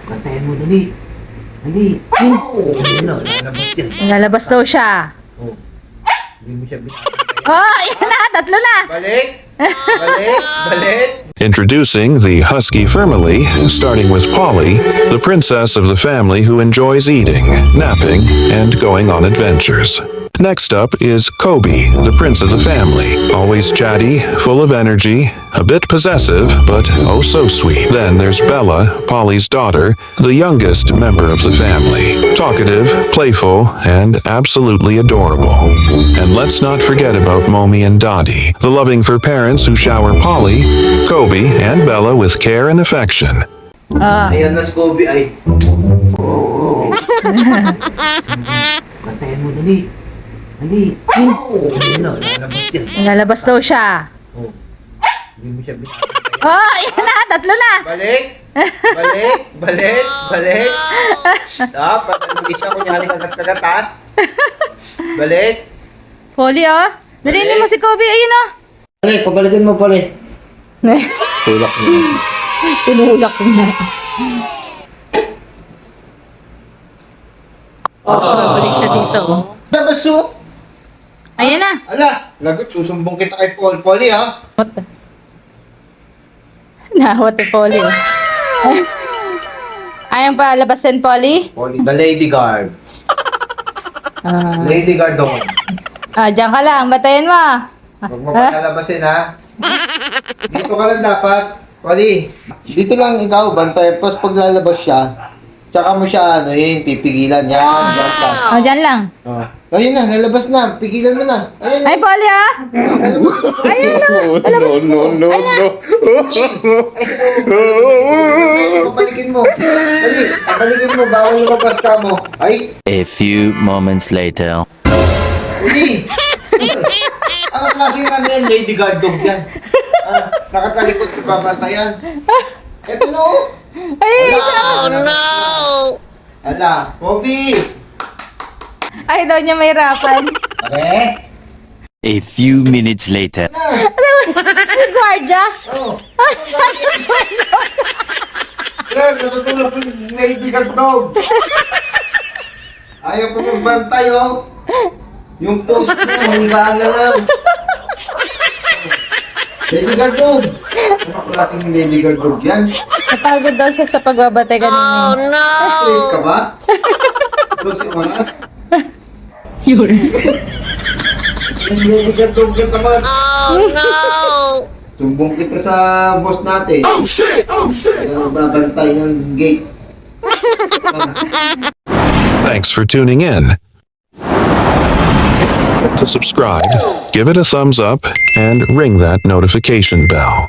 Bantayan mo, dali. Dali. Ano, lalabas yan. Lalabas daw siya. Oh. Hindi mo siya binabantay. Oh, yan na. Tatlo na. Balik! Balik! Balik! Introducing the husky family, starting with Polly, the princess of the family who enjoys eating, napping, and going on adventures. Next up is Kobe, the prince of the family, always chatty, full of energy, a bit possessive, but oh so sweet. Then there's Bella, Polly's daughter, the youngest member of the family, talkative, playful, and absolutely adorable. And let's not forget about Momi and Dottie, the loving fur parents who shower Polly, Kobe, and Bella with care and affection. Ayan na si Kobe ay. Bantayan mo, dali. Dali. Ano, lalabas yan. Lalabas daw siya. Oh. Hindi mo siya binabantay. Oh, yan na. Tatlo na. Balik! Balik! Balik! Balik! Patalimutin siya. Kunyari kagat-kagat ha. Balik! Polly, oh. Narinig mo si Kobe. Ayun, oh. Balik! Pabalikin mo, Pali. Tulak mo. Tinulak ko na. Balik siya dito. Dabaso! Ayun na. Ala! Lagot, susumbong kita kay Polly ha. What the? Nawat ni Polly, oh. Ayaw pa labasin, Polly? Polly, the lady guard. Ah, Lady guard doon. Diyan ka lang. Batayin mo. Huwag mo pa lalabasin ha. Dito ka lang dapat. Polly, dito lang ikaw, bantay. Tapos pag lalabas siya, tsaka mo siya, pipigilan. Yan, dyan ka. Diyan lang. Oh. Ayun na, lalabas na. Pigilan mo na. Ayun. Ay, Polly, ah. Ayun na. Pabalikin mo. Dali, pabalikin mo. Bawal lumabas ka mo. Ay, A few moments later. uli. Ang klase nga yan, lady guard dog yan. Nakatalikod sa babantayan. Eto no. Ayun siya. Ala, Kobe. Ay, daw niya may rapan. Pare. A few minutes later. Guardia. Oh. Sir, natutulog yung lady guard dog. Ayaw ko magbantay, oh. Yung post niya, hanggaan na lang. Lady guard dog. Ano klaseng lady guard dog yan? Napagod daw siya sa pagbabatay kanina. Straight ka ba? Doon si Oras? Yun. Yung lady guard dog yan naman. Sumbong kita sa boss natin. Oh shit! Ano nagbabantay ng gate. Thanks for tuning in. To subscribe, give it a thumbs up, and ring that notification bell.